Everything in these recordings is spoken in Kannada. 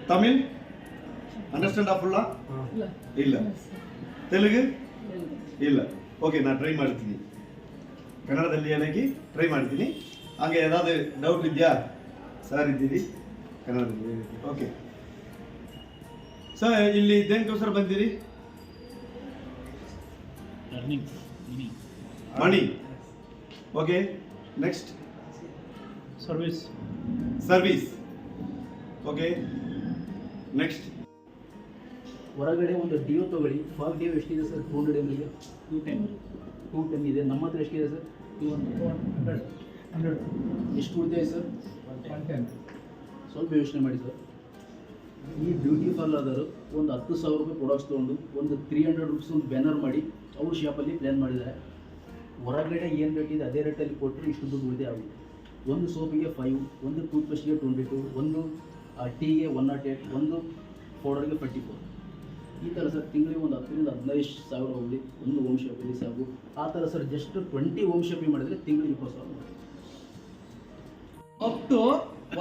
ತಮಿಳ್ ಅಂಡರ್ಸ್ಟ್ಯಾಂಡ್ ಫುಲ್ಲ ಇಲ್ಲ, ತೆಲುಗು ಇಲ್ಲ. ಓಕೆ, ನಾನು ಟ್ರೈ ಮಾಡ್ತೀನಿ, ಕನ್ನಡದಲ್ಲಿ ಹೇಳಕ್ಕೆ ಟ್ರೈ ಮಾಡ್ತೀನಿ. ಹಾಗೆ ಏನಾದ್ರು ಡೌಟ್ ಇದೆಯಾ ಸರ್? ಇದ್ದೀರಿ ಕನ್ನಡದಲ್ಲಿ. ಓಕೆ ಸರ್, ಇಲ್ಲಿ ದೇನಿಗೋಸ್ಕರ ಬಂದಿರಿ? ಮಣಿ. Okay, next service. Okay, next ಹೊರಗಡೆ ಒಂದು ಡಿಯೋ ತಗೊಳ್ಳಿ. ಫಾಗ್ ಡಿಯೋ ಎಷ್ಟಿದೆ ಸರ್? 200 ml 210 ಇದೆ. ನಮ್ಮ ಹತ್ರ ಎಷ್ಟಿದೆ ಸರ್? 100. ಎಷ್ಟು ಉಳಿದಿದೆ ಸರ್? 110. ಸ್ವಲ್ಪ ಯೋಚನೆ ಮಾಡಿ ಸರ್. ಈ ಬ್ಯೂಟಿ ಪಾರ್ಲರ್ ಒಂದು 10,000 ರೂಪಾಯಿ ಪ್ರಾಡಕ್ಟ್ಸ್ ತೊಗೊಂಡು ಒಂದು 300 ರೂಪೀಸ್ ಒಂದು ಬ್ಯಾನರ್ ಮಾಡಿ ಅವ್ರ ಶಾಪಲ್ಲಿ ಪ್ಲ್ಯಾನ್ ಮಾಡಿದ್ದಾರೆ. ಹೊರಗಡೆ ಏನು ರೇಟ್ ಇದೆ ಅದೇ ರೇಟಲ್ಲಿ ಕೊಟ್ಟರೆ ಇಷ್ಟು ದುಡ್ಡು ಉಳಿದೇ ಆಗುತ್ತೆ. ಒಂದು ಸೋಪಿಗೆ 5, ಒಂದು ಟೂತ್ಪೇಸ್ಟ್ಗೆ 22, ಒಂದು ಟೀಗೆ 108, ಒಂದು ಪೌಡರ್ಗೆ 44. ಈ ಥರ ಸರ್ ತಿಂಗಳಿಗೆ ಒಂದು 10,000 ರಿಂದ 15,000 ಹೋಗಿ ಒಂದು ಹೋಮ್ ಶಾಪಲ್ಲಿ ಸಾಕು. ಆ ಥರ ಸರ್ ಜಸ್ಟ್ 20 ಹೋಮ್ ಶಾಪಿಂಗ್ ಮಾಡಿದರೆ ತಿಂಗಳಿಗೆ 20,000. ಅಪ್ ಟು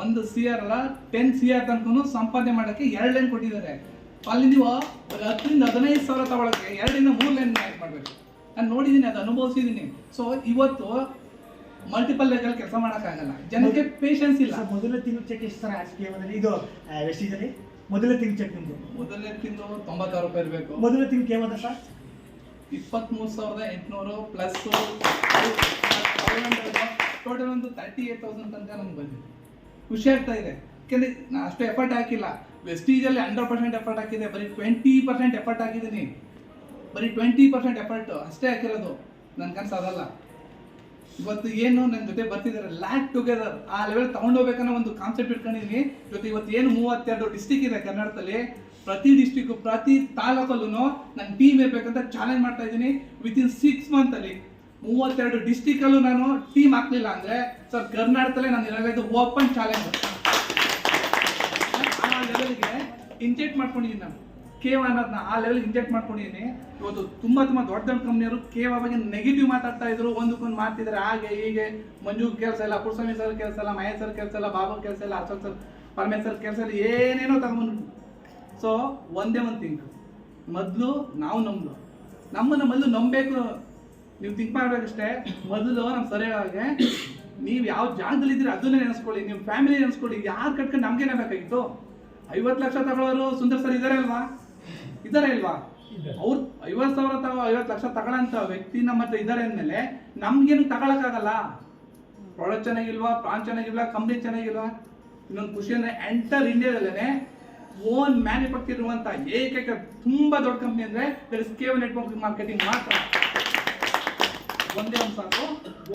1 CR ಅಲ್ಲ 10 CR ತನಕ ಸಂಪಾದನೆ ಮಾಡೋಕ್ಕೆ 2 ಲೈನ್ ಕೊಟ್ಟಿದ್ದಾರೆ. ಅಲ್ಲಿ ನೀವು 10 ರಿಂದ 15,000 ತಗೊಳ್ಳೋಕ್ಕೆ 2 ರಿಂದ 3 ಲೈನ್ ಆ್ಯಡ್ ಮಾಡಬೇಕು. ನಾನು ನೋಡಿದ್ದೀನಿ, ಅದು ಅನುಭವಿಸಿದ್ದೀನಿ. ಸೊ ಇವತ್ತು ಮಲ್ಟಿಪಲ್ ಲೆವೆಲ್ ಕೆಲಸ ಮಾಡೋಕ್ಕಾಗಲ್ಲ, ಜನಕ್ಕೆ ಪೇಷನ್ಸ್ ಇಲ್ಲ. ಮೊದಲ ತಿಂಗಳು ಚೆಕ್ ಎಷ್ಟು ಸರ್? ಕೇವಲದಲ್ಲಿ ಇದು ವೆಸ್ಟೀಜಲ್ಲಿ ಮೊದಲ ತಿಂಗಳು ಚೆಕ್ ನಿಮ್ಮದು? ಮೊದಲನೇ ತಿಂಗಳು 96 ರೂಪಾಯಿ ಇರಬೇಕು. ಮೊದಲ ತಿಂಗಳು ಕೇವಲ ಸರ್ 23,800 ಪ್ಲಸ್ ಟೋಟಲ್ ಒಂದು 38,000 ತನಕ ನಮ್ಗೆ ಬಂದಿದೆ. ಖುಷಿ ಆಗ್ತಾ ಇದೆ, ಯಾಕೆಂದರೆ ನಾನು ಅಷ್ಟು ಎಫರ್ಟ್ ಹಾಕಿಲ್ಲ. ವೆಸ್ಟೀಜಲ್ಲಿ 100% ಎಫರ್ಟ್ ಹಾಕಿದೆ, ಬರೀ 20% ಎಫರ್ಟ್ ಹಾಕಿದ್ದೀನಿ. ಬರೀ 20% ಎಫರ್ಟ್ ಅಷ್ಟೇ ಹಾಕಿರೋದು. ನನ್ನ ಕನಸು ಅದಲ್ಲ. ಇವತ್ತು ಏನು ನನ್ನ ಜೊತೆ ಬರ್ತಿದ್ದಾರೆ ಲ್ಯಾಕ್ ಟುಗೆದರ್ ಆ ಲೆವೆಲ್ ತಗೊಂಡೋಗ್ಬೇಕನ್ನೋ ಒಂದು ಕಾನ್ಸೆಪ್ಟ್ ಇಟ್ಕೊಂಡಿದ್ದೀನಿ. ಜೊತೆ ಇವತ್ತು ಏನು 32 ಡಿಸ್ಟಿಕ್ ಇದೆ ಕರ್ನಾಟಕದಲ್ಲಿ, ಪ್ರತಿ ಡಿಸ್ಟಿಕ್ಕು ಪ್ರತಿ ತಾಲೂಕಲ್ಲೂ ನನ್ನ ಟೀಮ್ ಇರಬೇಕಂತ ಚಾಲೆಂಜ್ ಮಾಡ್ತಾ ಇದ್ದೀನಿ. ವಿತಿನ್ 6 ಮಂತಲ್ಲಿ 32 ಡಿಸ್ಟಿಕಲ್ಲೂ ನಾನು ಟೀಮ್ ಹಾಕ್ಲಿಲ್ಲ ಅಂದರೆ ಸರ್ ಕರ್ನಾಟಕದಲ್ಲೇ ನಾನು ಇರೋದು ಓಪನ್ ಚಾಲೆಂಜ್. ಆ ಲೆವೆಲ್ಗೆ ಇಂಜೆಕ್ಟ್ ಮಾಡ್ಕೊಂಡಿದ್ದೀನಿ ನಾನು ಕೇವ ಅನ್ನೋದನ್ನ, ಆ ಲೆವೆಲ್ ಇಂಜೆಕ್ಟ್ ಮಾಡ್ಕೊಂಡಿದ್ದೀನಿ. ಇವತ್ತು ತುಂಬ ದೊಡ್ಡ ಕಂಪ್ನಿಯವರು ಕೇವ ಬಗ್ಗೆ ನೆಗೆಟಿವ್ ಮಾತಾಡ್ತಾ ಇದ್ರು, ಒಂದಕ್ಕೊಂದು ಮಾಡ್ತಿದ್ದಾರೆ, ಹಾಗೆ ಹೀಗೆ. ಮಂಜು ಕೆಲಸ ಇಲ್ಲ, ಪುರುಷಮಿ ಸರ್ ಕೆಲಸ ಇಲ್ಲ, ಮಹೇಶ್ ಸರ್ ಕೆಲಸ ಇಲ್ಲ, ಬಾಬು ಕೆಲಸ ಇಲ್ಲ, ಅಶೋಕ್ ಸರ್ ಪರಮೇಶ್ ಸರ್ ಕೆಲಸ ಇಲ್ಲ, ಏನೇನೋ ತಗೊಂಡ್ಬಂದು. ಸೊ ಒಂದೇ ಒಂದು ಥಿಂಕ್, ಮೊದಲು ನಾವು ನಮ್ಮನ್ನು ಮೊದಲು ನಂಬಬೇಕು. ನೀವು ಥಿಂಕ್ ಮಾಡಬೇಕಷ್ಟೇ. ಮೊದಲು ನಮ್ಮ ಸರಿ ಹಾಗೆ ನೀವು ಯಾವ ಜಾಗದಲ್ಲಿದ್ದೀರಿ ಅದನ್ನೇ ನೆನೆಸ್ಕೊಳ್ಳಿ, ನಿಮ್ಮ ಫ್ಯಾಮಿಲಿ ನೆನೆಸ್ಕೊಳ್ಳಿ. ಯಾರು ಕಟ್ಕೊಂಡು ನಮ್ಗೇನೆ ಬೇಕಾಗಿತ್ತು? 50 ಲಕ್ಷ ತಗೊಳ್ಳೋರು ಸುಂದರ್ ಸರ್ ಇದ್ದಾರೆ ಇಲ್ವಾ? ಅವ್ರು 50 ಲಕ್ಷ ತಗೊಳ್ಳೋಂಥ ವ್ಯಕ್ತಿ ನಮ್ಮ ಹತ್ರ ಇದ್ದಾರೆ ಅಂದಮೇಲೆ ನಮ್ಗೇನು ತಗೊಳಕ್ಕಾಗಲ್ಲ. ಪ್ರಾಡಕ್ಟ್ ಚೆನ್ನಾಗಿಲ್ವಾ, ಪ್ರಾನ್ ಚೆನ್ನಾಗಿಲ್ವಾ, ಕಂಪ್ನಿ ಚೆನ್ನಾಗಿಲ್ವಾ? ಇನ್ನೊಂದು ಖುಷಿ ಅಂದರೆ ಎಂಟರ್ ಇಂಡಿಯಾದಲ್ಲೇ ಓನ್ ಮ್ಯಾನುಫ್ಯಾಕ್ಚರ್ ಇರುವಂಥ ಏಕೈಕ ತುಂಬ ದೊಡ್ಡ ಕಂಪ್ನಿ ಅಂದರೆ ದಟ್ ಇಸ್ ಕೇವಲ ನೆಟ್ವರ್ಕ್ ಮಾರ್ಕೆಟಿಂಗ್ ಮಾತ್ರ. ಒಂದೇ ಒಂದು ಸಾಕು,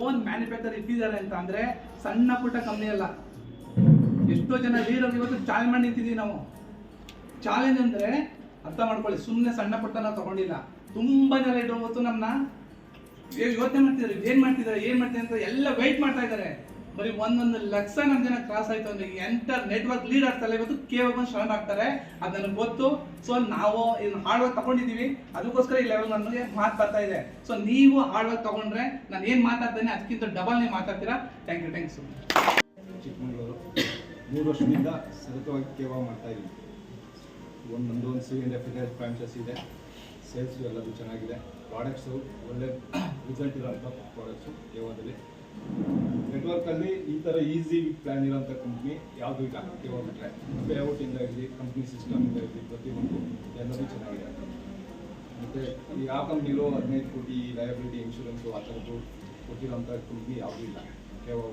ಓನ್ ಮ್ಯಾನುಫ್ಯಾಕ್ಚರ್ ಇಟ್ಟಿದ್ದಾರೆ ಅಂತ ಅಂದರೆ ಸಣ್ಣ ಪುಟ್ಟ ಕಂಪ್ನಿ ಅಲ್ಲ. ಎಷ್ಟೋ ಜನ ಲೀಡರ್ ಇವತ್ತು ಚಾಲೆಂಜ್ ಮಾಡಿ ನಿಂತಿದ್ದೀವಿ ನಾವು. ಚಾಲೆಂಜ್ ಅಂದರೆ ಅರ್ಥ ಮಾಡ್ಕೊಳ್ಳಿ, ಸುಮ್ಮನೆ ಸಣ್ಣ ಪುಟ್ಟ ನಾವು ತಗೊಂಡಿಲ್ಲ. ತುಂಬ ಜನ ಲೀಡರ್ ಇವತ್ತು ನಮ್ಮನ್ನ ಯೋಚನೆ ಮಾಡ್ತಿದ್ದಾರೆ, ಏನು ಮಾಡ್ತಿದ್ದಾರೆ ಅಂತ ಎಲ್ಲ ವೆಯ್ಟ್ ಮಾಡ್ತಾ ಇದ್ದಾರೆ. ಬರೀ 1 ಲಕ್ಷ ನಮ್ಮ ಜನ ಕ್ರಾಸ್ ಆಯ್ತು ಅಂದ್ರೆ ಎಂಟರ್ ನೆಟ್ವರ್ಕ್ ಲೀಡರ್ಸ್ ಎಲ್ಲ ಇವತ್ತು ಕೇವಲ ಬಂದು ಶರಣ ಆಗ್ತಾರೆ. ಅದು ನನಗೆ ಗೊತ್ತು. ಸೊ ನಾವು ಇದನ್ನ ಹಾರ್ಡ್ ವರ್ಕ್ ತಗೊಂಡಿದ್ದೀವಿ, ಅದಕ್ಕೋಸ್ಕರ ಈ ಲೆವೆಲ್ ನನಗೆ ಮಾತು ಬರ್ತಾ ಇದೆ. ಸೊ ನೀವು ಹಾರ್ಡ್ ವರ್ಕ್ ತಗೊಂಡ್ರೆ ನಾನು ಏನು ಮಾತಾಡ್ತೇನೆ ಅದಕ್ಕಿಂತ ಡಬಲ್ ನೀವು ಮಾತಾಡ್ತೀರಾ. Thank you so much. Chikkamagaluru 3 ವರ್ಷದಿಂದ ಸತತವಾಗಿ ಕೇವ ಮಾಡ್ತಾ ಇದ್ದೀವಿ. ಒಂದು C&F ಫ್ರಾಂಚೈಸ್ ಇದೆ, ಸೇಲ್ಸು ಎಲ್ಲದು ಚೆನ್ನಾಗಿದೆ, ಪ್ರಾಡಕ್ಟ್ಸು ಒಳ್ಳೆ ರಿಸಲ್ಟ್ ಇರೋಂಥ ಪ್ರಾಡಕ್ಟ್ಸು ಕೇವಲದಲ್ಲಿ. ನೆಟ್ವರ್ಕಲ್ಲಿ ಈ ಥರ ಈಸಿ ಪ್ಲ್ಯಾನ್ ಇರೋಂಥ ಕಂಪ್ನಿ ಯಾವುದೂ ಇಲ್ಲ. ಕೇವಲ ಬಿಟ್ಟರೆ ಪೇಔಟಿಂದ ಇರಲಿ, ಕಂಪ್ನಿ ಸಿಸ್ಟಮಿಂದ ಇರಲಿ, ಪ್ರತಿಯೊಂದು ಎಲ್ಲದೂ ಚೆನ್ನಾಗಿದೆ. ಮತ್ತು ಯಾವ ಕಂಪ್ನಿಲೂ 15 ಕೋಟಿ ಲಯಬಿಲಿಟಿ ಇನ್ಶೂರೆನ್ಸು ಆ ಥರದ್ದು ಕೊಟ್ಟಿರೋಂಥ ಕಂಪ್ನಿ ಯಾವುದೂ ಇಲ್ಲ. ಕೇವಲ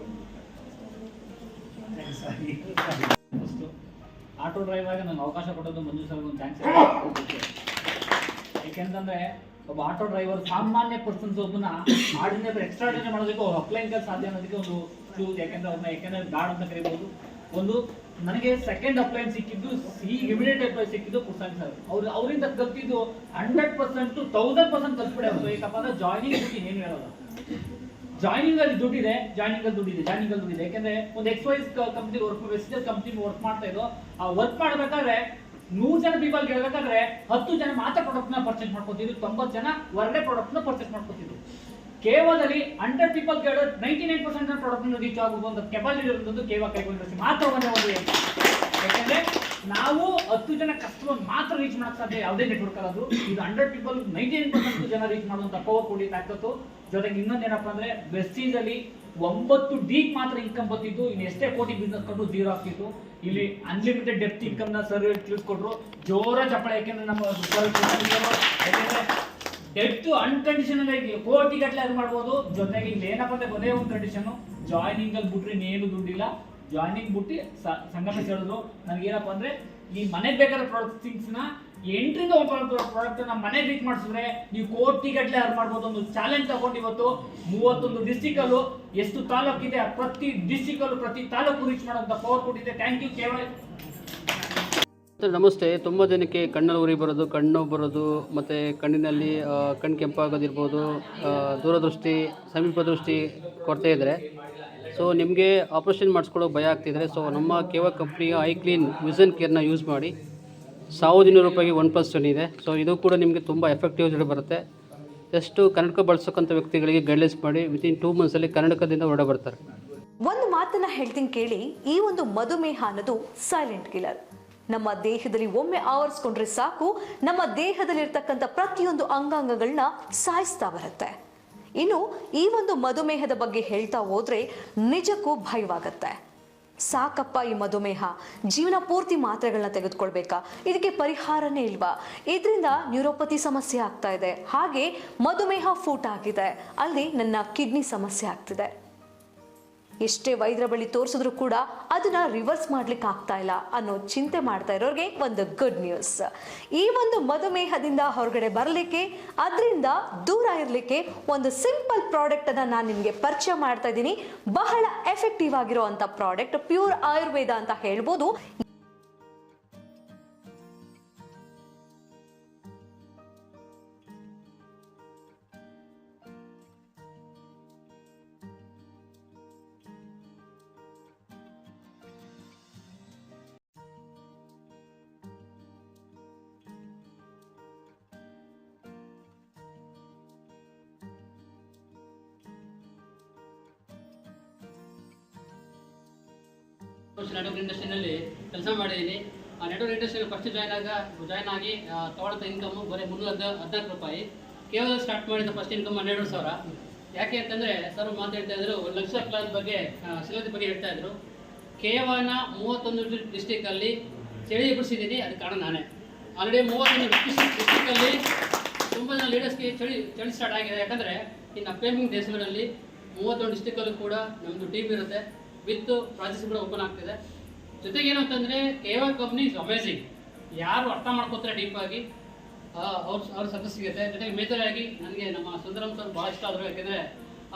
ಆಟೋ ಡ್ರೈವ್ ಆಗಿ ನಂಗೆ ಅವಕಾಶ ಕೊಟ್ಟದ್ದು ಮಂಜು ಸರ್ ಒಂದು ಥ್ಯಾಂಕ್ಸ್. ಯಾಕೆಂತಂದ್ರೆ ಒಬ್ಬ ಆಟೋ ಡ್ರೈವರ್ ಸಾಮಾನ್ಯ ಪರ್ಸನ್ಸ್ ಒಬ್ಬನ ಆರ್ಡಿನರಿ ಎಕ್ಸ್ಟ್ರಾರ್ಡಿನರಿ ಮಾಡೋದಕ್ಕೆ ಅವ್ರು ಅಪ್ಲೈನ್ ಕೆಲಸ ಸಾಧ್ಯ ಅನ್ನೋದಕ್ಕೆ ಒಂದು ಕ್ಲೂಸ್. ಯಾಕೆಂದ್ರೆ ಗಾರ್ಡ್ ಅಂತ ಕರಿಬಹುದು. ಒಂದು ನನಗೆ ಸೆಕೆಂಡ್ ಅಪ್ಲೈನ್ ಸಿಕ್ಕಿದ್ದು, ಇಮಿಡಿಯೇಟ್ ಅಪ್ಲೈ ಸಿಕ್ಕಿದ್ದು ಪುರ್ಸಾಮಿ ಸರ್. ಅವರಿಂದ ಕಲ್ತಿದ್ದು 100% 1000% ಕಲ್ತ್ಬಿಡೋದು. ಯಾಕಪ್ಪ ಅಂದ್ರೆ ಜಾಯ್ನಿಂಗ್ ದುಡ್ಡು ಏನು ಹೇಳೋದು, ಜಾಯ್ನಿಂಗ್ ಅಲ್ಲಿ ದುಡ್ಡಿದೆ. ಯಾಕೆಂದ್ರೆ ಒಂದು XY company western company work ಮಾಡ್ತಾ ಇದ್ದು, ಆ ವರ್ಕ್ ಮಾಡ್ಬೇಕಾದ್ರೆ 100 ಜನ ಪೀಪಲ್ ಹೇಳ್ಬೇಕಾದ್ರೆ 10 ಜನ ಮಾತ್ರ ಪ್ರಾಡಕ್ಟ್ ನ ಪರ್ಚೇಸ್ ಮಾಡ್ಕೊತಿದ್ರು, 90 ಜನ ಹೊರಗಡೆ ಪ್ರಾಡಕ್ಟ್ ನ ಪರ್ಚೇಸ್ ಮಾಡ್ಕೊತಿದ್ರು. ಕೇವಲದಲ್ಲಿ 100 ಪೀಪಲ್ ಕೇಳೋದು 99% ಪ್ರಾಡಕ್ಟ್ ರೀಚ್ ಆಗುವುದು ಒಂದು ಕೆಪಾಸಿಟಿ ಇರೋದು ಕೇವಲ ಕೈಗೊಂಡು ಮಾತ್ರ ಒಂದೇ ಒಂದು. ಯಾಕಂದ್ರೆ ನಾವು 10 ಜನ ಕಸ್ಟಮರ್ ಮಾತ್ರ ರೀಚ್ ಮಾಡಕ್ ಸಾಧ್ಯ ಯಾವುದೇ ನೆಟ್ವರ್ಕ್ ಅದು. ಇದು 100 ಪೀಪಲ್ 99% ಜನ ರೀಚ್ ಮಾಡುವಂತ ಪವರ್ ಕೊಡಿ ತಾಕತ್ತು. ಜೊತೆಗೆ ಇನ್ನೊಂದೇನಪ್ಪ ಅಂದ್ರೆ ವೆಸ್ಟೀಜ್ ಅಲ್ಲಿ 9 ಡೀಪ್ ಮಾತ್ರ ಇನ್ಕಮ್ ಬರ್ತಿತ್ತು. ಇನ್ನು ಎಷ್ಟೇ ಕೋಟಿ ಬಿಸ್ನೆಸ್ ಕೊಟ್ಟು 0 ಆಗ್ತಿತ್ತು. ಇಲ್ಲಿ ಅನ್ಲಿಮಿಟೆಡ್ ಡೆಪ್ತ್ ಇನ್ಕಮ್ ನ ಸರ್ ತಿಳಿಸ್ಕೊಟ್ರು. ಜೋರ ಚಪ್ಪಳ, ಯಾಕೆಂದ್ರೆ ನಮ್ಮ ಯಾಕೆಂದ್ರೆ ಡೆಪ್ತ್ ಅನ್ಕಂಡೀಷನಲ್ ಆಗಿ ಕೋಟಿ ಗಟ್ಟಲೆ ಅದು ಮಾಡ್ಬೋದು. ಜೊತೆಗೆ ಇಲ್ಲಿ ಏನಪ್ಪ ಅಂದ್ರೆ ಒಂದೇ ಒಂದು ಕಂಡೀಷನ್, ಜಾಯ್ನಿಂಗ್ ಅಲ್ಲಿ ಬಿಟ್ರೆ ಇನ್ನೇನು ದುಡ್ಡಿಲ್ಲ. ಜಾಯ್ನಿಂಗ್ ಬಿಟ್ಟು ಸಂಗಮೇಶ್ ಹೇಳಿದ್ರು ನನಗೇನಪ್ಪ ಅಂದ್ರೆ ಈ ಮನೆಗೆ ಬೇಕಾದ ಥಿಂಗ್ಸ್ ನ ಎಂಟ್ರಿಂದ ಪ್ರಾಡಕ್ಟ್ ನಮ್ಮ ಮನೆಗೆ ರೀಚ್ ಮಾಡಿಸಿದ್ರೆ ನೀವು ಕೋಟಿ ಗಟ್ಟಲೆ ಅರ್ನ್ ಮಾಡ್ಬೋದು. ಒಂದು ಚಾಲೆಂಜ್ ತಗೊಂಡು ಇವತ್ತು 31 ಡಿಸ್ಟಿಕ್ ಅಲ್ಲೂ ಎಷ್ಟು ತಾಲೂಕು ಇದೆ, ಪ್ರತಿ ಡಿಸ್ಟಿಕ್ ಅಲ್ಲೂ ಪ್ರತಿ ತಾಲೂಕು ರೀಚ್ ಮಾಡುವಂತ ಪವರ್ ಕೊಟ್ಟಿದೆ. ಥ್ಯಾಂಕ್ ಯು ಕೇವಲ. ನಮಸ್ತೆ. ತುಂಬ ಜನಕ್ಕೆ ಕಣ್ಣಲ್ಲಿ ಉರಿ ಬರೋದು, ಕಣ್ಣು ಬರೋದು, ಮತ್ತು ಕಣ್ಣಿನಲ್ಲಿ ಕಣ್ಣು ಕೆಂಪಾಗೋದಿರ್ಬೋದು, ದೂರದೃಷ್ಟಿ, ಸಮೀಪ ದೃಷ್ಟಿ ಕೊರತೆ ಇದ್ದರೆ ಸೊ ನಿಮಗೆ ಆಪ್ರೇಷನ್ ಮಾಡಿಸ್ಕೊಳ್ಳೋಕೆ ಭಯ ಆಗ್ತಿದ್ರೆ ಸೊ ನಮ್ಮ ಕೇವಾ ಕಂಪ್ನಿಯ ಐ ಕ್ಲೀನ್ ವಿಷನ್ ಕೇರ್ನ ಯೂಸ್ ಮಾಡಿ. 1200 ರೂಪಾಯಿಗೆ 1+1 ಇದೆ. ಸೊ ಇದು ಕೂಡ ನಿಮಗೆ ತುಂಬ ಎಫೆಕ್ಟಿವ್ ರಿಸಲ್ಟ್ ಬರುತ್ತೆ. ಜಸ್ಟು ಕನ್ನಡಕ ಬಳಸೋಕ್ಕಂಥ ವ್ಯಕ್ತಿಗಳಿಗೆ ಗೈಡ್ಲೈನ್ಸ್ ಮಾಡಿ ವಿತಿನ್ 2 ಮಂತ್ಸಲ್ಲಿ ಕನ್ನಡಕದಿಂದ ಹೊರಡೆ ಬರ್ತಾರೆ. ಒಂದು ಮಾತನ್ನ ಹೇಳ್ತೀನಿ ಕೇಳಿ, ಈ ಒಂದು ಮಧುಮೇಹ ಅನ್ನೋದು ಸೈಲೆಂಟ್ ಕಿಲ್ಲರ್. ನಮ್ಮ ದೇಹದಲ್ಲಿ ಒಮ್ಮೆ ಆವರಿಸ್ಕೊಂಡ್ರೆ ಸಾಕು, ನಮ್ಮ ದೇಹದಲ್ಲಿರ್ತಕ್ಕಂಥ ಪ್ರತಿಯೊಂದು ಅಂಗಾಂಗಗಳನ್ನ ಸಾಯಿಸ್ತಾ ಬರುತ್ತೆ. ಇನ್ನು ಈ ಒಂದು ಮಧುಮೇಹದ ಬಗ್ಗೆ ಹೇಳ್ತಾ ಹೋದ್ರೆ ನಿಜಕ್ಕೂ ಭಯವಾಗತ್ತೆ. ಸಾಕಪ್ಪ ಈ ಮಧುಮೇಹ, ಜೀವನ ಪೂರ್ತಿ ಮಾತ್ರೆಗಳನ್ನ ತೆಗೆದುಕೊಳ್ಬೇಕಾ, ಇದಕ್ಕೆ ಪರಿಹಾರನೇ ಇಲ್ವಾ, ಇದರಿಂದ ನ್ಯೂರೋಪತಿ ಸಮಸ್ಯೆ ಆಗ್ತಾ ಇದೆ, ಹಾಗೆ ಮಧುಮೇಹ ಫೂಟ್ ಆಗಿದೆ, ಅಲ್ಲಿ ನನ್ನ ಕಿಡ್ನಿ ಸಮಸ್ಯೆ ಆಗ್ತಿದೆ. ಎಷ್ಟೇ ವೈದ್ಯರ ಬಳಿ ತೋರಿಸಿದ್ರು ಕೂಡ ಅದನ್ನ ರಿವರ್ಸ್ ಮಾಡ್ಲಿಕ್ಕೆ ಆಗ್ತಾ ಇಲ್ಲ ಅನ್ನೋ ಚಿಂತೆ ಮಾಡ್ತಾ ಇರೋರಿಗೆ ಒಂದು ಗುಡ್ ನ್ಯೂಸ್. ಈ ಒಂದು ಮಧುಮೇಹದಿಂದ ಹೊರಗಡೆ ಬರಲಿಕ್ಕೆ, ಅದರಿಂದ ದೂರ ಇರಲಿಕ್ಕೆ ಒಂದು ಸಿಂಪಲ್ ಪ್ರಾಡಕ್ಟ್ ಅನ್ನ ನಾನು ನಿಮಗೆ ಪರಿಚಯ ಮಾಡ್ತಾ ಇದ್ದೀನಿ. ಬಹಳ ಎಫೆಕ್ಟಿವ್ ಆಗಿರುವಂತ ಪ್ರಾಡಕ್ಟ್, ಪ್ಯೂರ್ ಆಯುರ್ವೇದ ಅಂತ ಹೇಳ್ಬೋದು. ನೆಟ್ವರ್ಕ್ ಇಂಡಸ್ಟ್ರಿನಲ್ಲಿ ಕೆಲಸ ಮಾಡಿದ್ದೀನಿ. ಆ ನೆಟ್ವರ್ಕ್ ಇಂಡಸ್ಟ್ರಿಗೆ ಫಸ್ಟ್ ಜಾಯ್ನ್ ಆಗಿ ತೊಗೊಳ್ಳೋಂಥ ಇನ್ಕಮು ಬರೀ 314 ರೂಪಾಯಿ. ಕೇವಲ ಸ್ಟಾರ್ಟ್ ಮಾಡಿದ ಫಸ್ಟ್ ಇನ್ಕಮ್ 12,000. ಯಾಕೆ ಅಂತಂದರೆ ಸರ್ ಮಾತಾಡ್ತಾ ಇದ್ರು 1 ಲಕ್ಷ ಪ್ಲಾನ್ ಬಗ್ಗೆ, ಸಿಲಬಸ್ ಬಗ್ಗೆ ಹೇಳ್ತಾ ಇದ್ರು. ಕೇವಲ 31 ಡಿಸ್ಟಿಕಲ್ಲಿ ಚಳಿ ಬಿಡಿಸಿದ್ದೀನಿ. ಅದಕ್ಕೆ ಕಾರಣ ನಾನೇ. ಆಲ್ರೆಡಿ 31 ಡಿಸ್ಟಿಕಲ್ಲಿ ತುಂಬ ಜನ ಲೀಡರ್ಸ್ಗೆ ಚಳಿ ಸ್ಟಾರ್ಟ್ ಆಗಿದೆ. ಯಾಕಂದರೆ ಇನ್ನು ಅಪ್ಕಮಿಂಗ್ ಡೇಸ್ಗಳಲ್ಲಿ 31 ಡಿಸ್ಟಿಕಲ್ಲೂ ಕೂಡ ನಮ್ಮದು ಟೀಮ್ ಇರುತ್ತೆ, ವಿತ್ ಪ್ರಾಜೆಕ್ಟ್ಸ್ ಕೂಡ ಓಪನ್ ಆಗ್ತಿದೆ. ಜೊತೆಗೆ ಏನು ಅಂತಂದರೆ ಕೇವಾ ಕಂಪ್ನಿ ಇಸ್ ಅಮೇಝಿಂಗ್. ಯಾರು ಅರ್ಥ ಮಾಡ್ಕೋತಾರೆ ಡೀಪಾಗಿ ಅವ್ರ ಸಕ್ಸಸ್ ಸಿಗುತ್ತೆ. ಜೊತೆಗೆ ಮೇಜರ್ ಆಗಿ ನನಗೆ ನಮ್ಮ ಸುಂದರಂ ಸರ್ ಭಾಳ ಇಷ್ಟ ಆದರು. ಯಾಕೆಂದರೆ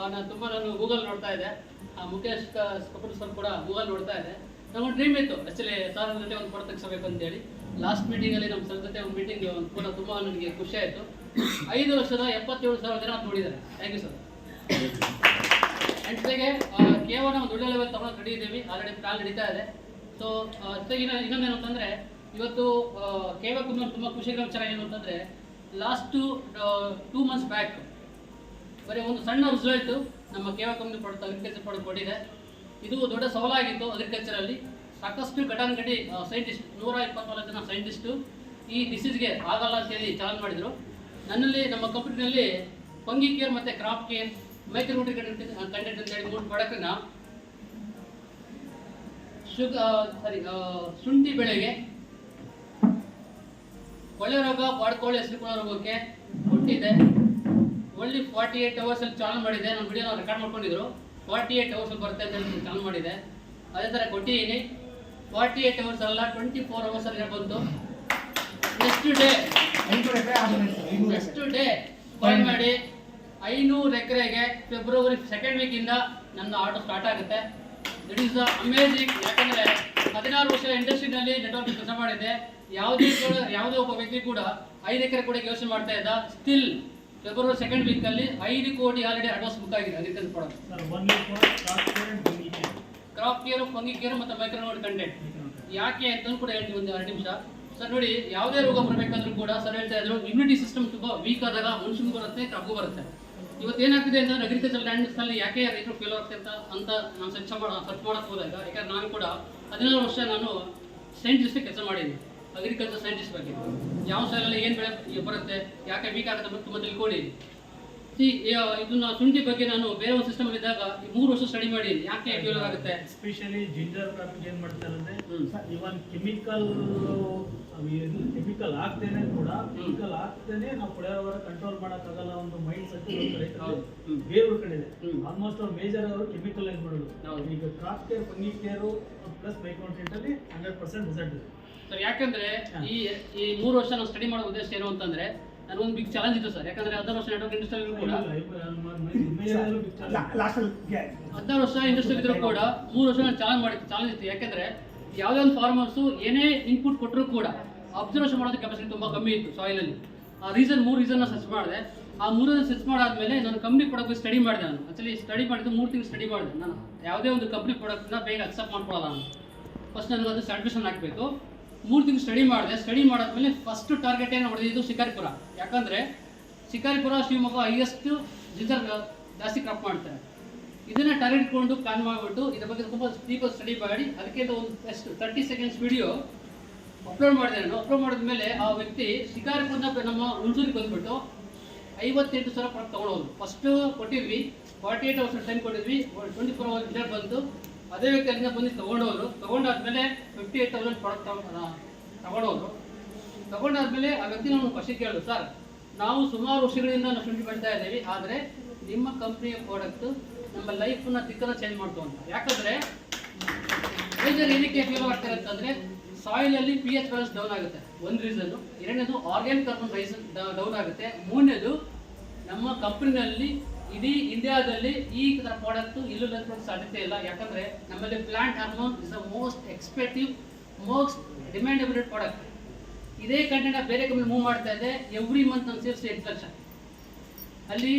ನಾನು ಗೂಗಲ್ ನೋಡ್ತಾ ಇದ್ದೆ, ಮುಖೇಶ್ ಕಪೂರ್ ಸರ್ ಕೂಡ ಗೂಗಲ್ ನೋಡ್ತಾ ಇದ್ದೆ. ನಮಗೆ ಡ್ರೀಮ್ ಇತ್ತು ಆ್ಯಕ್ಚುಲಿ ಸರ್ ಜೊತೆ ಒಂದು ಫೋಟೋ ತೆಗಿಸಬೇಕು ಅಂತೇಳಿ. ಲಾಸ್ಟ್ ಮೀಟಿಂಗಲ್ಲಿ ನಮ್ಮ ಸರ್ ಜೊತೆ ಒಂದು ಮೀಟಿಂಗ್ ಕೂಡ ತುಂಬ ನನಗೆ ಖುಷಿ ಆಯಿತು. 5,77,000 ಜನ ನೋಡಿದ್ದಾರೆ. Thank you sir. ಆ್ಯಂಡ್ ಜೊತೆಗೆ ಕೇವಲ ಒಂದು ಒಳ್ಳೆ ಲೆವೆಲ್ ತೊಗೊಳಕ್ಕೆ ರೆಡಿ ಇದ್ದೀವಿ. ಆಲ್ರೆಡಿ ಪ್ಲಾನ್ ನಡೀತಾ ಇದೆ. ಸೊ ಜೊತೆಗೆ ಇನ್ನೊಂದೇನು ಅಂತಂದರೆ ಇವತ್ತು ಕೇವಾ ಕಂಪ್ನಿ ತುಂಬ ಖುಷಿಗಳ ವಿಚಾರ ಏನು ಅಂತಂದರೆ ಲಾಸ್ಟ್ 2 ಮಂತ್ಸ್ ಬ್ಯಾಕ್ ಬರೀ ಒಂದು ಸಣ್ಣ ರಿಸಲ್ಟು ನಮ್ಮ ಕೇವಾ ಕಂಪ್ನಿ ಪ್ರಾಡಕ್ಟ್ ಅಗ್ರಿಕಲ್ಚರ್ ಪ್ರಾಡಕ್ಟ್ ಕೊಟ್ಟಿದೆ. ಇದು ದೊಡ್ಡ ಸವಾಲಾಗಿತ್ತು ಅಗ್ರಿಕಲ್ಚರಲ್ಲಿ. ಸಾಕಷ್ಟು ಘಟಾನುಘಟಿ ಸೈಂಟಿಸ್ಟ್ 124 ಜನ ಸೈಂಟಿಸ್ಟು ಈ ಡಿಸೀಸ್ಗೆ ಆಗಲ್ಲ ಅಂತೇಳಿ ಚಾಲೆಂಜ್ ಮಾಡಿದರು. ನನ್ನಲ್ಲಿ ನಮ್ಮ ಕಂಪ್ನಿನಲ್ಲಿ ಫಂಗಿ ಕೇರ್ ಮತ್ತು ಕ್ರಾಪ್ ಕೇರ್, ಮೈಕ್ರೋನ್ಯೂಟ್ರಿ ಕಂಟೆಂಟ್ ಅಂತೇಳಿ 3 ಪ್ರಾಡಕ್ಟನ್ನು ಶುಂಠಿ ಬೆಳೆಗೆ, ಕೊಳೆ ರೋಗ, ಬಾಡ್ಕೋಳೆ ಹೆಸರು ಕೂಡ ರೋಗಕ್ಕೆ ಕೊಟ್ಟಿದೆ. ಓನ್ಲಿ 48 ಅವರ್ಸಲ್ಲಿ ಚಾಲು ಮಾಡಿದೆ. ನಮ್ಮ ವಿಡಿಯೋನ ರೆಕಾರ್ಡ್ ಮಾಡ್ಕೊಂಡಿದ್ರು. 48 ಅವರ್ಸಲ್ಲಿ ಬರುತ್ತೆ ಅಂತ ಹೇಳಿ ಚಾಲು ಮಾಡಿದೆ. ಅದೇ ಥರ ಕೊಟ್ಟಿದ್ದೀನಿ. 48 ಅವರ್ಸ್ ಅಲ್ಲ, 24 ಅವರ್ಸಲ್ಲಿ ಬಂತು. ನೆಕ್ಸ್ಟ್ ಡೇ ಕಾಲ್ ಮಾಡಿ 500 ಎಕರೆಗೆ ಫೆಬ್ರವರಿ 2nd ವೀಕಿಂದ ನನ್ನ ಆರ್ಡರ್ ಸ್ಟಾರ್ಟ್ ಆಗುತ್ತೆ. That is amazing. ಯಾಕಂದರೆ 16 ವರ್ಷ ಇಂಡಸ್ಟ್ರಿನಲ್ಲಿ ನೆಟ್ವರ್ಕ್ ಕೆಲಸ ಮಾಡಿದ್ದೆ. ಯಾವುದೇ ಒಬ್ಬ ವ್ಯಕ್ತಿ ಕೂಡ 5 ಎಕರೆ ಕೂಡ ಯೋಚನೆ ಮಾಡ್ತಾ ಇದ್ದ. ಸ್ಟಿಲ್ ಫೆಬ್ರವರಿ 2nd ವೀಕಲ್ಲಿ 5 ಕೋಟಿ ಆಲ್ರೆಡಿ ಅಡ್ವಾನ್ಸ್ ಬುಕ್ ಆಗಿದೆ agriculture product. Crop care, fungi care ಮತ್ತು ಮೈಕ್ರೋನ್ಯೂಟ್ರಿ ಕಂಟೆಂಟ್ ಯಾಕೆ ಅಂತಲೂ ಕೂಡ ಹೇಳ್ತೀವಿ ಒಂದು 2 ನಿಮಿಷ. ಸರ್ ನೋಡಿ, ಯಾವುದೇ ರೋಗ ಬರಬೇಕಾದ್ರೂ ಕೂಡ ಸರ್ ಹೇಳ್ತಾ ಇದ್ರು ಇಮ್ಯುನಿಟಿ ಸಿಸ್ಟಮ್ ತುಂಬ ವೀಕ್ ಆದಾಗ ಮನುಷ್ಯನಿಗೂ ಬರುತ್ತೆ, ಕ್ರಾಪ್ಗೂ ಬರುತ್ತೆ. ಇವತ್ತು ಏನಾಗ್ತಿದೆ ಅಂತಂದ್ರೆ ಅಗ್ರಿಕಲ್ಚರ್ ಲ್ಯಾಂಡ್ಸ್ನಲ್ಲಿ ಯಾಕೆ ರೈತರು ಫೇಲ್ ಆಗ್ತದೆ ಅಂತ ನಾನು ಸರ್ಚ್ ಮಾಡೋಕ್ಕೆ ಹೋದಾಗ, ಯಾಕಂದ್ರೆ ನಾನು ಕೂಡ 16 ವರ್ಷ ನಾನು ಸೈಂಟಿಸ್ಟ್ ಕೆಲಸ ಮಾಡಿದ್ದೀನಿ. ಅಗ್ರಿಕಲ್ಚರ್ ಸೈಂಟಿಸ್ಟ್ ಬಗ್ಗೆ ಯಾವ ಸಾಲಲ್ಲಿ ಏನು ಬೆಳೆ ಬರುತ್ತೆ, ಯಾಕೆ ವೀಕ್ ಆಗುತ್ತೆ ಅಂತ ತುಂಬ ತಿಳ್ಕೊಂಡಿದ್ದೀನಿ. ಇದನ್ನ ಶುಂಠಿ ಬಗ್ಗೆ ನಾನು ಬೇರೆ ಒಂದು ಸಿಸ್ಟಮ್ ಇದ್ದಾಗ 3 ವರ್ಷ ಸ್ಟಡಿ ಮಾಡಿ ಯಾಕೆ ಫೇಲ್ಯೂರ್ ಆಗುತ್ತೆ. ಎಸ್ಪೆಷಲಿ ಜಿಂಜರ್ ಕ್ರಾಪಿಂಗ್ ಏನ್ ಮಾಡ್ತಾರೆ ಅಂದ್ರೆ ಹ್ಮ್. ಇವನ್ ಕೆಮಿಕಲ್ ಆಗ್ತೇನೆ ಕೂಡ ಕೆಮಿಕಲ್ ಆಗ್ತೇನೆ ನಾವು ಕೊಳೆಯವರ ಕಂಟ್ರೋಲ್ ಮಾಡಕ್ಕಾಗಲ್ಲ ಒಂದು ಮೈಂಡ್ ಸೆಟ್ ಹೌದು. ಹ್ಮ್. ಬೇರೆ ಉಳ್ಕೊಂಡಿದೆ. ಹ್ಮ್. ಆಲ್ಮೋಸ್ಟ್ ಮೇಜರ್ ಅವರು ಕೆಮಿಕಲ್ ಏನ್ ಮಾಡೋದು. ಹೌದು. ಈಗ crop care fungi care plus micronutrient ಅಲ್ಲಿ 100% ರಿಸಲ್ಟ್ ಇದೆ. ಸರ್ ಯಾಕಂದ್ರೆ ಈ 3 ವರ್ಷ ನಾವು ಸ್ಟಡಿ ಮಾಡೋ ಉದ್ದೇಶ ಏನು ಅಂತಂದ್ರೆ ನನಗೊಂದು ಬಿಗ್ ಚಾಲೆಂಜ್ ಇತ್ತು ಸರ್. ಯಾಕಂದ್ರೆ 16 ವರ್ಷ ನೆಟ್ವರ್ಕ್ ಇಂಡಸ್ಟ್ರಿಯಲ್ಲೂ ಕೂಡ 16 ವರ್ಷ ಇಂಡಸ್ಟ್ರಿ ಇದ್ರೂ ಕೂಡ 3 ವರ್ಷ ನಾನು ಚಾಲೆಂಜ್ ಇತ್ತು. ಯಾಕಂದ್ರೆ ಯಾವುದೇ ಒಂದು ಫಾರ್ಮರ್ಸು ಏನೇ ಇನ್ಪುಟ್ ಕೊಟ್ಟರು ಕೂಡ ಅಬ್ಸರ್ವೇಷನ್ ಮಾಡೋದು ಕೆಪಾಸಿಟಿ ತುಂಬ ಕಮ್ಮಿ ಇತ್ತು ಸಾಯಿಲಲ್ಲಿ. ಆ ಮೂರು ರೀಸನ್ನ ಸರ್ಚ್ ಮಾಡಿದೆ. ಆ 3 ಸರ್ಚ್ ಮಾಡಾದ್ಮೇಲೆ ನಾನು ಕಂಪ್ನಿ ಪ್ರಾಡಕ್ಟ್ ಸ್ಟಡಿ ಮಾಡಿದೆ. ನಾನು ಆಕ್ಚುಲಿ ಸ್ಟಡಿ ಮಾಡಿದ್ದು 3 ತಿಂಗಳು ಸ್ಟಡಿ ಮಾಡಿದೆ. ನಾನು ಯಾವುದೇ ಒಂದು ಕಂಪ್ನಿ ಪ್ರಾಡಕ್ಟ್ನ ಬೇಗ ಅಕ್ಸೆಪ್ಟ್ ಮಾಡ್ಕೊಳ್ಳಲ್ಲ ನಾನು. ಫಸ್ಟ್ ನನಗೆ ಅದು ಸ್ಯಾಟಿಸ್ಫ್ಯಾಕ್ಷನ್ ಹಾಕಬೇಕು. 3 ತಿಂಗಳು ಸ್ಟಡಿ ಮಾಡಿದೆ. ಸ್ಟಡಿ ಮಾಡಾದ್ಮೇಲೆ ಫಸ್ಟ್ ಟಾರ್ಗೆಟ್ ಏನು ಹೊಡೆದಿದ್ದು ಶಿಕಾರಿಪುರ. ಯಾಕಂದರೆ ಶಿಕಾರಿಪುರ ಶಿವಮೊಗ್ಗ ಹೈಯೆಸ್ಟ್ ಜಿಂಜರ್ ಜಾಸ್ತಿ ಕ್ರಾಪ್ ಮಾಡ್ತಾರೆ. ಇದನ್ನ ಟಾರ್ಗೆಟ್ ಇಟ್ಕೊಂಡು ಪ್ಲಾನ್ ಮಾಡಿಬಿಟ್ಟು ಇದ್ರ ಬಗ್ಗೆ ತುಂಬ ಡೀಪಾಗಿ ಸ್ಟಡಿ ಮಾಡಿ ಅದಕ್ಕೆ ಒಂದು ಎಷ್ಟು 30 ಸೆಕೆಂಡ್ಸ್ ವಿಡಿಯೋ ಅಪ್ಲೋಡ್ ಮಾಡಿದೆ. ನಾನು ಅಪ್ಲೋಡ್ ಮಾಡಿದ್ಮೇಲೆ ಆ ವ್ಯಕ್ತಿ ಶಿಕಾರಿಪುರದ ನಮ್ಮ ಹುಣಸೂರಿಗೆ ಬಂದುಬಿಟ್ಟು 58,000 ಪ್ರಾಡಕ್ಟ್ ತೊಗೊಳೋದು. ಫಸ್ಟು ಕೊಟ್ಟಿದ್ವಿ 48 ಅವರ್ಸ್ ಟೈಮ್ ಕೊಟ್ಟಿದ್ವಿ, 24 ಅವರ್ಸ್ ರಿಸಲ್ಟ್ ಬಂತು. ಅದೇ ವ್ಯಕ್ತಿ ಅಲ್ಲಿಂದ ಬಂದು ತೊಗೊಂಡಾದ್ಮೇಲೆ 58,000 ಪ್ರಾಡಕ್ಟ್ ತಗೊಂಡಾದ್ಮೇಲೆ ಆ ವ್ಯಕ್ತಿ ನಾವು ಫಸ್ಟ್ ಕೇಳಿದ್ರು, ಸರ್ ನಾವು ಸುಮಾರು ವರ್ಷಗಳಿಂದ ನಾವು ಶುಂಠಿ ಬೆಳೀತಾ ಇದ್ದೀವಿ, ಆದರೆ ನಿಮ್ಮ ಕಂಪ್ನಿಯ ಪ್ರಾಡಕ್ಟ್ ನಮ್ಮ ಲೈಫನ್ನ ದಿಕ್ಕನ್ನು ಚೇಂಜ್ ಮಾಡ್ತು ಅಂತ. ಯಾಕಂದರೆ ಮೇಜರ್ ಏನಕ್ಕೆ ಫೇಲ್ ಆಗ್ತಾರೆ ಅಂತಂದರೆ ಸಾಯಿಲಲ್ಲಿ pH ಬ್ಯಾಲೆನ್ಸ್ ಡೌನ್ ಆಗುತ್ತೆ, ಒಂದು ರೀಸನ್ನು. ಎರಡನೇದು ಆರ್ಗ್ಯಾನಿಕ್ ಕಾರ್ಬನ್ ರೈಸ್ ಡೌನ್ ಆಗುತ್ತೆ. ಮೂರನೇದು ನಮ್ಮ ಕಂಪ್ನಿನಲ್ಲಿ ಇಡೀ ಇಂಡಿಯಾದಲ್ಲಿ ಈ ಥರ ಪ್ರಾಡಕ್ಟ್ ಇಲ್ಲೂ ಲಭ್ಯ ಸಾಧ್ಯತೆ ಇಲ್ಲ. ಯಾಕಂದರೆ ನಮ್ಮಲ್ಲಿ plant hormone is the most effective most demandable product. ಇದೇ ಕಂಟೆಂಟ್ ಬೇರೆ ಕಂಪ್ನಿ ಮೂವ್ ಮಾಡ್ತಾ ಇದೆ. ಎವ್ರಿ ಮಂತ್ ನಾನು ಸೇರಿಸಿ 8 ಲಕ್ಷ. ಅಲ್ಲಿ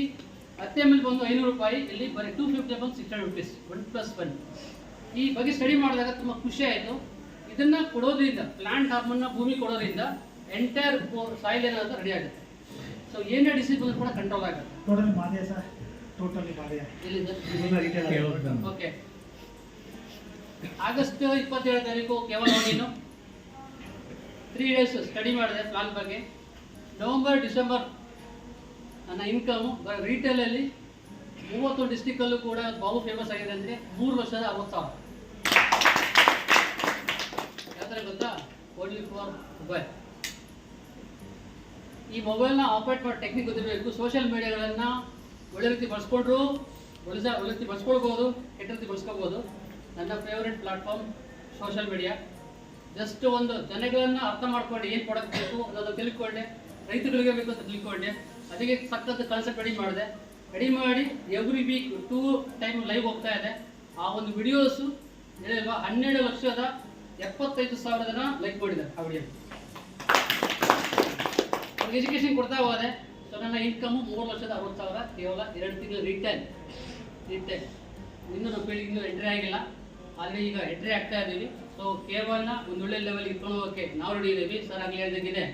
10 ml ಬಂದು 500 ರೂಪಾಯಿ, ಇಲ್ಲಿ ಬರೀ 250 ಬಂದು 600 ರುಪೀಸ್ 1+1. ಈ ಬಗ್ಗೆ ಸ್ಟಡಿ ಮಾಡಿದಾಗ ತುಂಬ ಖುಷಿ ಆಯಿತು. ಇದನ್ನು ಕೊಡೋದ್ರಿಂದ ಪ್ಲಾಂಟ್ ಹಾರ್ಮೋನ್ನ ಭೂಮಿ ಕೊಡೋದ್ರಿಂದ ಎಂಟೈರ್ ಸಾಯಿಲ್ ಏನಾದರೂ ರೆಡಿ ಆಗುತ್ತೆ. ಸೊ ಏನೇ ಡಿಸೀಸ್ ಬಂದರೂ ಕೂಡ ಕಂಟ್ರೋಲ್ ಆಗುತ್ತೆ. ಟೋಟಲಿ ಮಾದೆಯಾ ಸರ್? ಟೋಟಲಿ ಮಾದೆಯಾ? ಓಕೆ. ಆಗಸ್ಟ್ 27 ತಾರೀಕು ಕೇವಲ ನೀನು 3 ಡೇಸ್ ಸ್ಟಡಿ ಮಾಡಿದೆ ಪ್ಲಾನ್ ಬಗ್ಗೆ. ನವೆಂಬರ್ ಡಿಸೆಂಬರ್ ನನ್ನ ಇನ್ಕಮು ರೀಟೇಲಲ್ಲಿ 30 ಡಿಸ್ಟಿಕಲ್ಲೂ ಕೂಡ ಬಹು ಫೇಮಸ್ ಆಗಿದೆ. ಅಂದರೆ 3 ವರ್ಷದ 60,000. ಯಾವ ಥರ ಗೊತ್ತಾ? Only for mobile. ಈ ಮೊಬೈಲ್ನ ಆಪರೇಟ್ ಮಾಡೋ ಟೆಕ್ನಿಕ್ ಗೊತ್ತಿರಬೇಕು. ಸೋಷಿಯಲ್ ಮೀಡಿಯಾಗಳನ್ನು ಒಳ್ಳೆ ರೀತಿ ಬಳಸ್ಕೊಂಡ್ರು ಒಳ್ಳೆ ರೀತಿ ಬಳಸ್ಕೊಳ್ಬೋದು, ಕೆಟ್ಟ ರೀತಿ ಬಳಸ್ಕೋಬೋದು. ನನ್ನ favourite platform social media. Just ಒಂದು ಜನಗಳನ್ನು ಅರ್ಥ ಮಾಡ್ಕೊಂಡು ಏನು ಪ್ರಾಡಕ್ಟ್ ಬೇಕು ಅನ್ನೋದು ತಿಳ್ಕೊಂಡೆ, ರೈತರಿಗೆ ಬೇಕು ಅಂತ ತಿಳ್ಕೊಂಡೆ. ಅದಕ್ಕೆ ಸಖತ್ ಕಾನ್ಸೆಪ್ಟ್ ರೆಡಿ ಮಾಡಿ ಎವ್ರಿ ವೀಕ್ 2 ಟೈಮ್ ಲೈವ್ ಹೋಗ್ತಾ ಇದೆ. ಆ ಒಂದು ವಿಡಿಯೋಸು ಹೇಳಿಲ್ವಾ 12,75,000 ಜನ ಲೈಕ್ ಮಾಡಿದ್ದಾರೆ ಆ ವಿಡಿಯೋ. ಅವ್ರಿಗೆ ಎಜುಕೇಷನ್ ಕೊಡ್ತಾ ಹೋದೆ. ಸೊ ನನ್ನ ಇನ್ಕಮು 3,60,000 ಕೇವಲ 2 ತಿಂಗಳು ರಿಟರ್ನ್. ಇನ್ನೂ ನಮ್ಮ ಫೀಲ್ಡ್ ಇನ್ನೂ ಎಂಟ್ರಿ ಆಗಿಲ್ಲ, ಆಲ್ರೆಡಿ ಈಗ ಎಂಟ್ರಿ ಆಗ್ತಾ ಇದ್ದೀವಿ. ಸೊ ಕೇವಲ ಒಂದು ಒಳ್ಳೆ ಲೆವೆಲ್ ಇಟ್ಕೊಂಡು ಹೋಗೋಕ್ಕೆ ನಾವು ರೆಡಿ ಇದ್ದೀವಿ. ಸರ್ ಆಗಲಿ ಹೇಳಿದಂಗಿದೆ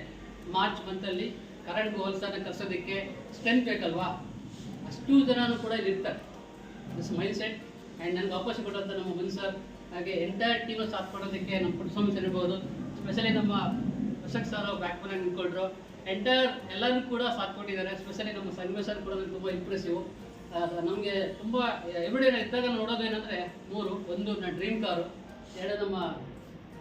ಮಾರ್ಚ್ ಮಂತಲ್ಲಿ ಕರೆಂಟ್ ಹೋಲ್ಸನ್ನು ಕರ್ಸೋದಕ್ಕೆ ಸ್ಟ್ರೆಂತ್ ಬೇಕಲ್ವಾ, ಅಷ್ಟು ಜನನೂ ಕೂಡ ಇಲ್ಲಿ ಇರ್ತಾರೆ. This mind set. ಆ್ಯಂಡ್ ನನಗೆ ಅವಕಾಶ ಕೊಟ್ಟಂಥ ನಮ್ಮ ಮುನ್ ಸರ್ ಹಾಗೆ ಎಂಟೈರ್ ಟೀಮ್ ಸಾಥ್ ಕೊಡೋದಕ್ಕೆ ನಮ್ಮ ಪುಟ್ಟಸ್ವಾಮಿ ಸರ್ ಇರ್ಬೋದು, ಸ್ಪೆಷಲಿ ನಮ್ಮ ಅಶೋಕ್ ಸರ್ ಬ್ಯಾಕ್ ಬೋನಾಗಿ ನಿಂತ್ಕೊಂಡ್ರು. ಎಂಟೈರ್ ಎಲ್ಲರೂ ಕೂಡ ಸಾಥ್ ಕೊಟ್ಟಿದ್ದಾರೆ. ಸ್ಪೆಷಲಿ ನಮ್ಮ ಸಂಗಮೇಶ್ ಸರ್ ಕೂಡ ತುಂಬ ಇಂಪ್ರೆಸಿವ್. ನಮಗೆ ತುಂಬ ಎವಿಡೆಂಟ್ ಇದ್ದಾಗ ನೋಡೋದೇನೆಂದರೆ 3, ಒಂದು ನನ್ನ ಡ್ರೀಮ್ ಕಾರು, 2 ನಮ್ಮ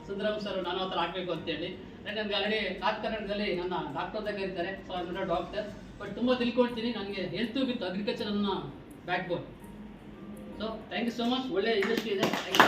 ಸುಂದರಂ ಸರ್ ನಾನು ಆ ಥರ ಆಗಬೇಕು ಅಂತೇಳಿ. ನನಗೆ ಆಲ್ರೆಡಿ ನಾರ್ತ್ ಕರ್ನಾಟಕದಲ್ಲಿ ನನ್ನ ಡಾಕ್ಟರ್ ಅಂತ ಕರೀತಾರೆ. ಸೊ ಐ ಡಾಕ್ಟರ್, ಬಟ್ ತುಂಬ ತಿಳ್ಕೊಳ್ತೀನಿ. ನನಗೆ ಹೆಲ್ತ್ ವಿತ್ ಅಗ್ರಿಕಲ್ಚರ್ ನನ್ನ backbone. So thank you so much. ಒಳ್ಳೆ ಇಂಡಸ್ಟ್ರಿ ಇದೆ. Thank you.